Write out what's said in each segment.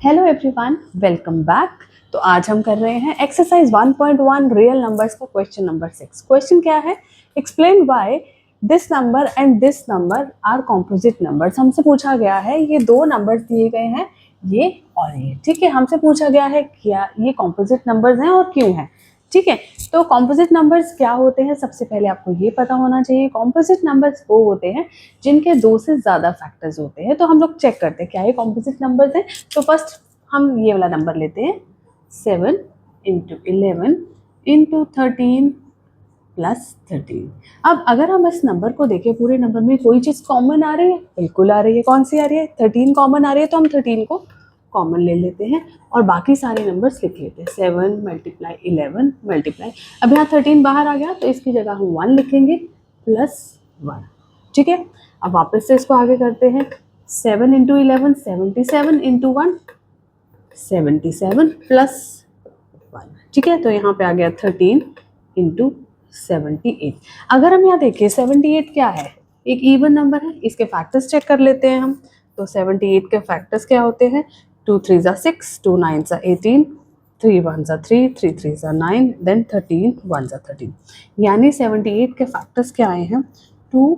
Hello everyone, welcome back. तो आज हम कर रहे हैं एक्सरसाइज 1.1 रियल नंबर्स का क्वेश्चन नंबर 6। क्वेश्चन क्या है? Explain why this number and this number are composite numbers. हमसे पूछा गया है, ये दो नंबर्स दिए गए हैं, ये और ये, ठीक है। हमसे पूछा गया है क्या ये कॉम्पोजिट नंबर्स हैं और क्यों हैं, ठीक है। तो कॉम्पोजिट नंबर्स क्या होते हैं, सबसे पहले आपको ये पता होना चाहिए। कॉम्पोजिट नंबर्स वो होते हैं जिनके दो से ज़्यादा फैक्टर्स होते हैं। तो हम लोग चेक करते हैं क्या ये कॉम्पोजिट नंबर्स हैं। तो फर्स्ट हम ये वाला नंबर लेते हैं, 7 इंटू 11 इंटू 13 प्लस 13। अब अगर हम इस नंबर को देखें, पूरे नंबर में कोई चीज़ कॉमन आ रही है? बिल्कुल आ रही है। कौन सी आ रही है? 13 कॉमन आ रही है, तो हम 13 को कॉमन ले लेते हैं और बाकी सारे नंबर्स लिख लेते हैं। 7 मल्टीप्लाई 11 मल्टीप्लाई, अब यहाँ 13 बाहर आ गया तो इसकी जगह हम 1 लिखेंगे प्लस 1, ठीक है। अब वापस से इसको आगे करते हैं। 7 इंटू 11 77 इंटू 1 77 प्लस 1, ठीक है। तो यहाँ पे आ गया 13 इंटू 78। अगर हम यहाँ देखें 78 क्या है? एक इवन नंबर है, इसके फैक्टर्स चेक कर लेते हैं हम। तो 78 के फैक्टर्स क्या होते हैं? 2 3 6, 2 9 18, 3 1 3, 3 3 9, देन 13 1 13। यानी 78 के फैक्टर्स क्या आए हैं? 2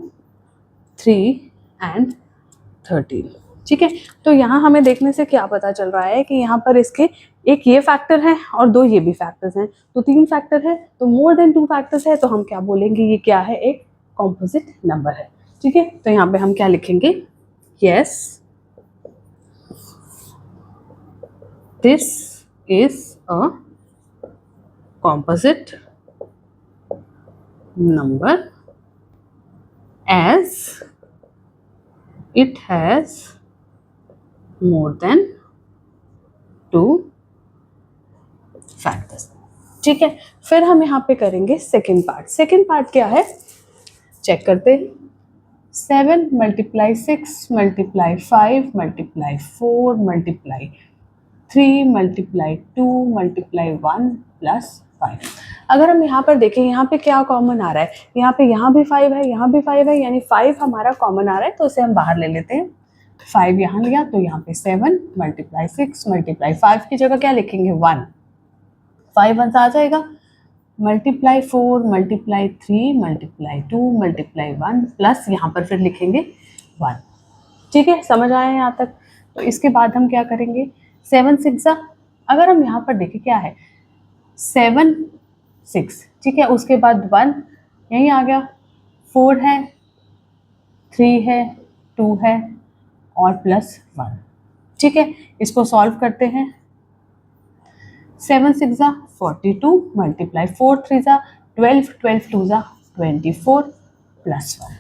3 एंड 13, ठीक है। तो यहाँ हमें देखने से क्या पता चल रहा है कि यहाँ पर इसके एक ये फैक्टर है और दो ये भी फैक्टर्स हैं, तो 3 फैक्टर है, तो मोर देन 2 फैक्टर्स है, तो हम क्या बोलेंगे? ये क्या है? एक कॉम्पोजिट नंबर है, ठीक है। तो यहाँ पे हम क्या लिखेंगे? Yes, this is a composite number as it has more than 2 factors, ठीक है। फिर हम यहाँ पे करेंगे सेकेंड पार्ट। सेकेंड पार्ट क्या है, चेक करते हैं। 7 multiply 6 multiply 5 multiply 4 multiply 3 multiply 2 multiply 1 plus 5। अगर हम यहाँ पर देखें, यहाँ पे क्या कॉमन आ रहा है? यहाँ भी 5 है, यहाँ भी 5 है, यानी 5 हमारा कॉमन आ रहा है, तो उसे हम बाहर ले लेते हैं। 5 यहाँ लिया तो यहाँ पे 7 मल्टीप्लाई 6 मल्टीप्लाई 5 की जगह क्या लिखेंगे? 1, 5 1 आ जाएगा। Multiply 4 multiply 3 multiply 2 multiply 1 plus यहाँ पर फिर लिखेंगे 1, ठीक है। समझ आया यहाँ तक? तो इसके बाद हम क्या करेंगे? 7 6, अगर हम यहाँ पर देखें क्या है? 7 6, ठीक है। उसके बाद 1 यहीं आ गया, 4 है, 3 है, 2 है और प्लस 1, ठीक है। इसको सॉल्व करते हैं। 7 6 42 मल्टीप्लाई 4 3 12 12 2 24 प्लस 1,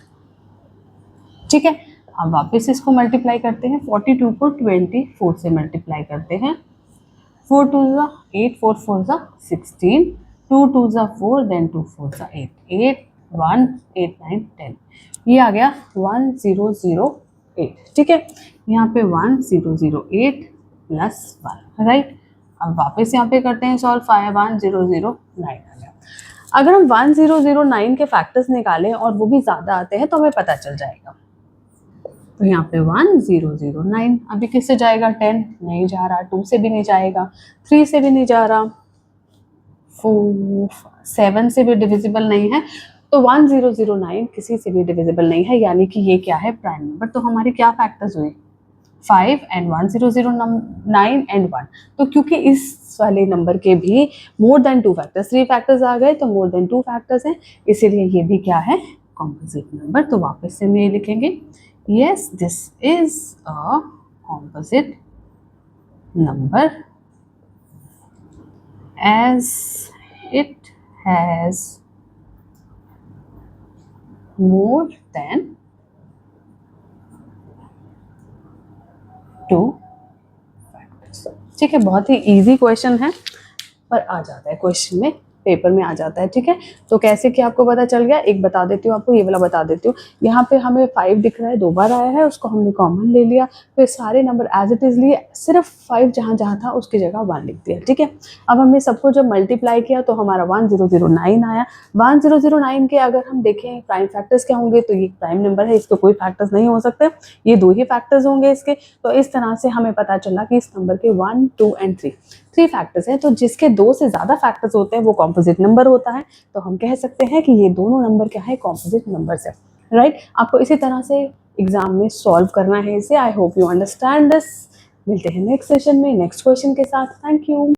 ठीक है। अब वापस इसको मल्टीप्लाई करते हैं। 42 को 24 से मल्टीप्लाई करते हैं। 4 2 8, 4 4 16, 2 2 4, देन 2 4 8, 8 1 8 9 10, ये आ गया 1008, ठीक है। यहाँ पे 1008 प्लस 1, राइट। अब वापस यहाँ पे करते हैं सॉल्व। 1009 आ गया। अगर हम 1009 के फैक्टर्स निकालें और वो भी ज़्यादा आते हैं तो हमें पता चल जाएगा। तो यहाँ पे 1009 अभी किससे जाएगा? 10 नहीं जा रहा, 2 से भी नहीं जाएगा, 3 से भी नहीं जा रहा, 4 7 से भी डिविजिबल नहीं है, तो 1009 किसी से भी डिविजिबल नहीं है, यानी कि ये क्या है? Prime number. तो हमारे क्या फैक्टर्स हुए? 5 एंड 1009 एंड 1। तो क्योंकि इस वाले नंबर के भी मोर देन 2 फैक्टर्स, 3 फैक्टर्स आ गए तो मोर देन 2 फैक्टर्स हैं, इसीलिए ये भी क्या है? Composite number. तो वापस से हम ये लिखेंगे, yes, this is a composite number as it has more than 2 factors, ठीक है। बहुत ही इजी क्वेश्चन है पर आ जाता है क्वेश्चन में पेपर में आ जाता है, ठीक है। तो कैसे कि आपको पता चल गया, एक बता देती हूँ आपको, ये वाला बता देती हूँ। यहाँ पे हमें 5 दिख रहा है, 2 बार आया है, उसको हमने कॉमन ले लिया, फिर सारे नंबर एज इट इज लिए, सिर्फ 5 जहाँ जहाँ था उसकी जगह 1 लिख दिया, ठीक है। अब हमने सबको जब मल्टीप्लाई किया तो हमारा 1009 आया। 1009 के अगर हम देखें प्राइम फैक्टर्स क्या होंगे, तो ये प्राइम नंबर है, इसके कोई फैक्टर्स नहीं हो सकते, ये 2 ही फैक्टर्स होंगे इसके। तो इस तरह से हमें पता चला कि इस नंबर के 1, 2 एंड 3 फैक्टर्स हैं। तो जिसके 2 से ज़्यादा फैक्टर्स होते हैं वो कॉम्पोजिट नंबर होता है। तो हम कह सकते हैं कि ये दोनों नंबर क्या है, कॉम्पोजिट नंबर्स है, राइट। आपको इसी तरह से एग्जाम में सॉल्व करना है इसे। I hope you understand this. मिलते हैं नेक्स्ट सेशन में नेक्स्ट क्वेश्चन के साथ। Thank you.